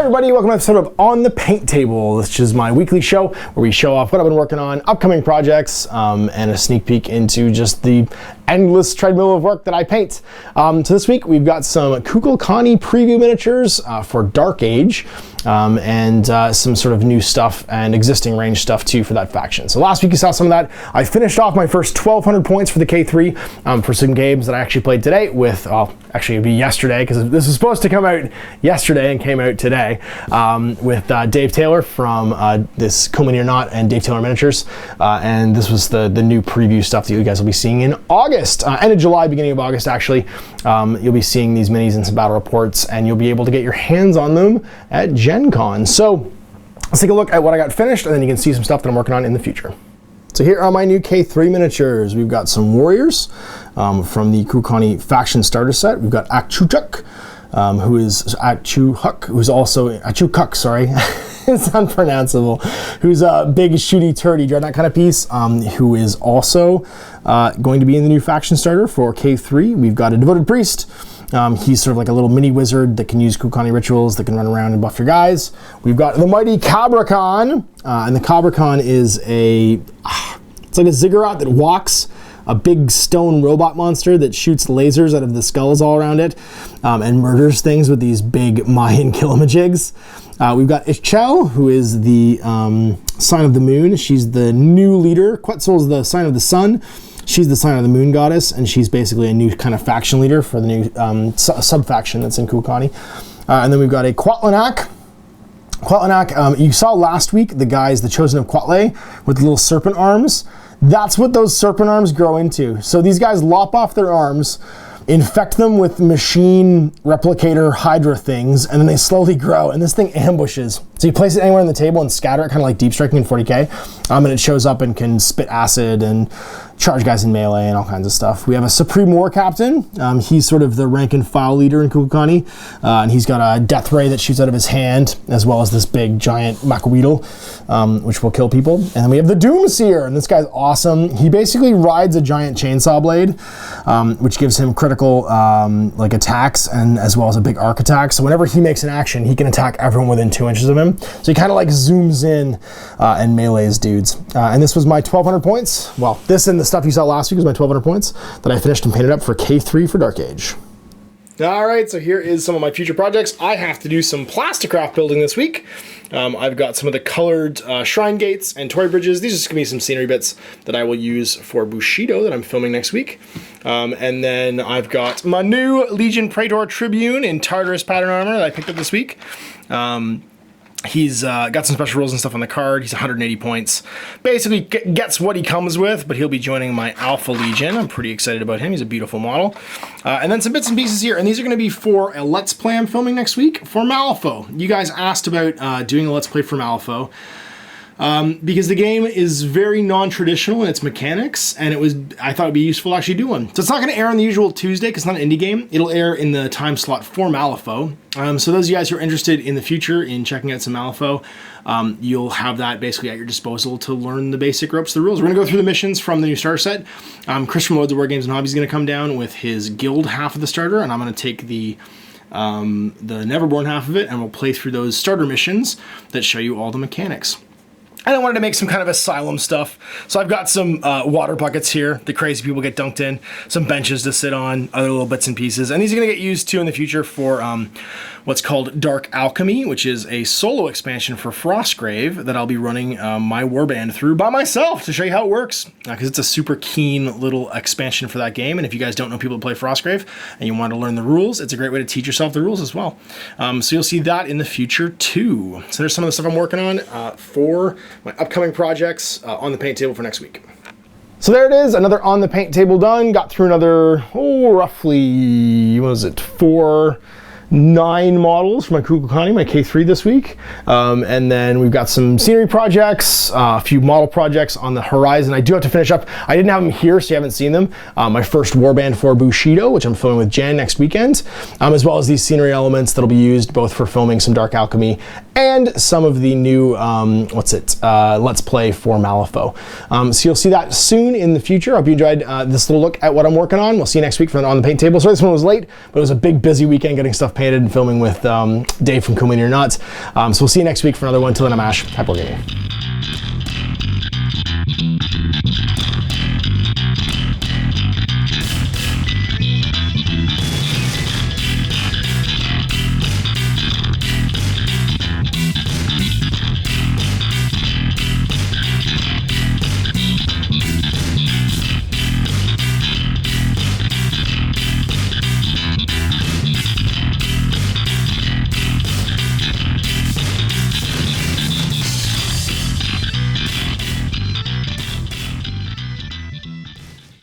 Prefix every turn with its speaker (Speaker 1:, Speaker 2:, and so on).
Speaker 1: everybody, welcome to an episode of On the Paint Table. This is my weekly show where we show off what I've been working on, upcoming projects, and a sneak peek into just the endless treadmill of work that I paint. So this week we've got some Kukulkani preview miniatures for Dark Age, and some sort of new stuff and existing range stuff too for that faction. So last week you saw some of that. I finished off my first 1,200 points for the K3 for some games that I actually played today with, actually it'd be yesterday because this was supposed to come out yesterday and came out today, with Dave Taylor from this Come When You're Not and Dave Taylor Miniatures, and this was the new preview stuff that you guys will be seeing in August, end of July, beginning of August actually. You'll be seeing these minis and some battle reports, and you'll be able to get your hands on them at Gen Con. So let's take a look at what I got finished, and then you can see some stuff that I'm working on in the future. So here are my new K3 miniatures. We've got some warriors from the Kukulkani faction starter set. We've got Achukuk, who's also Achukuk, sorry. It's unpronounceable. Who's a big shooty turdy dreadnought kind of piece, who is also going to be in the new faction starter for K3. We've got a devoted priest. He's sort of like a little mini wizard that can use Kukulkani rituals, that can run around and buff your guys. We've got the mighty Cabracon, and the Cabracon is it's like a ziggurat that walks, a big stone robot monster that shoots lasers out of the skulls all around it, and murders things with these big Mayan killimajigs. We've got Ishchel, who is the sign of the moon. She's the new leader. Quetzal is the sign of the sun. She's the sign of the moon goddess, and she's basically a new kind of faction leader for the new sub-faction that's in Kukulkani. And then we've got a Quatlanak. Quatlanak, you saw last week the guys, the Chosen of Quatle, with the little serpent arms. That's what those serpent arms grow into. So these guys lop off their arms, infect them with machine replicator hydra things, and then they slowly grow, and this thing ambushes. So you place it anywhere on the table and scatter it, kind of like deep striking in 40k, and it shows up and can spit acid and charge guys in melee and all kinds of stuff. We have a Supreme War Captain. He's sort of the rank and file leader in Kukulkani, and he's got a death ray that shoots out of his hand, as well as this big giant Macaweedle, which will kill people. And then we have the Doomseer, and this guy's awesome. He basically rides a giant chainsaw blade, which gives him critical like attacks, and as well as a big arc attack. So whenever he makes an action, he can attack everyone within 2 inches of him. So he kind of like zooms in and melees dudes. And this was my 1,200 points. Well, this and the stuff you saw last week was my 1,200 points that I finished and painted up for K3 for Dark Age. Alright, so here is some of my future projects. I have to do some plasticraft building this week. I've got some of the colored shrine gates and toy bridges. These are just going to be some scenery bits that I will use for Bushido that I'm filming next week. And then I've got my new Legion Preator Tribune in Tartarus pattern armor that I picked up this week. He's got some special rules and stuff on the card. He's 180 points. Basically gets what he comes with, but he'll be joining my Alpha Legion. I'm pretty excited about him. He's a beautiful model. And then some bits and pieces here. And these are going to be for a Let's Play I'm filming next week for Malifaux. You guys asked about doing a Let's Play for Malifaux. Because the game is very non-traditional in its mechanics, and I thought it'd be useful to actually do one. So it's not going to air on the usual Tuesday because it's not an indie game. It'll air in the time slot for Malifaux. So those of you guys who are interested in the future in checking out some Malifaux, you'll have that basically at your disposal to learn the basic ropes, the rules. We're going to go through the missions from the new starter set. Chris from Loads of War Games and Hobbies is going to come down with his guild half of the starter, and I'm going to take the Neverborn half of it, and we'll play through those starter missions that show you all the mechanics. And I wanted to make some kind of asylum stuff. So I've got some water buckets here the crazy people get dunked in, some benches to sit on, other little bits and pieces. And these are going to get used too in the future for what's called Dark Alchemy, which is a solo expansion for Frostgrave that I'll be running my warband through by myself to show you how it works. Because it's a super keen little expansion for that game. And if you guys don't know people to play Frostgrave and you want to learn the rules, it's a great way to teach yourself the rules as well. So you'll see that in the future too. So there's some of the stuff I'm working on for my upcoming projects on the paint table for next week. So there it is, another on the paint table done. Got through another, roughly, what was it, 9 models for my Kukulkani, my K3 this week. And then we've got some scenery projects, a few model projects on the horizon. I do have to finish up. I didn't have them here, so you haven't seen them. My first warband for Bushido, which I'm filming with Jan next weekend, as well as these scenery elements that'll be used both for filming some Dark Alchemy and some of the new, Let's Play for Malifaux. So you'll see that soon in the future. I hope you enjoyed this little look at what I'm working on. We'll see you next week for On the Paint Table. Sorry this one was late, but it was a big, busy weekend getting stuff painted and filming with Dave from Comedian or Not. So we'll see you next week for another one. Till then, I'm Ash. Happy gaming.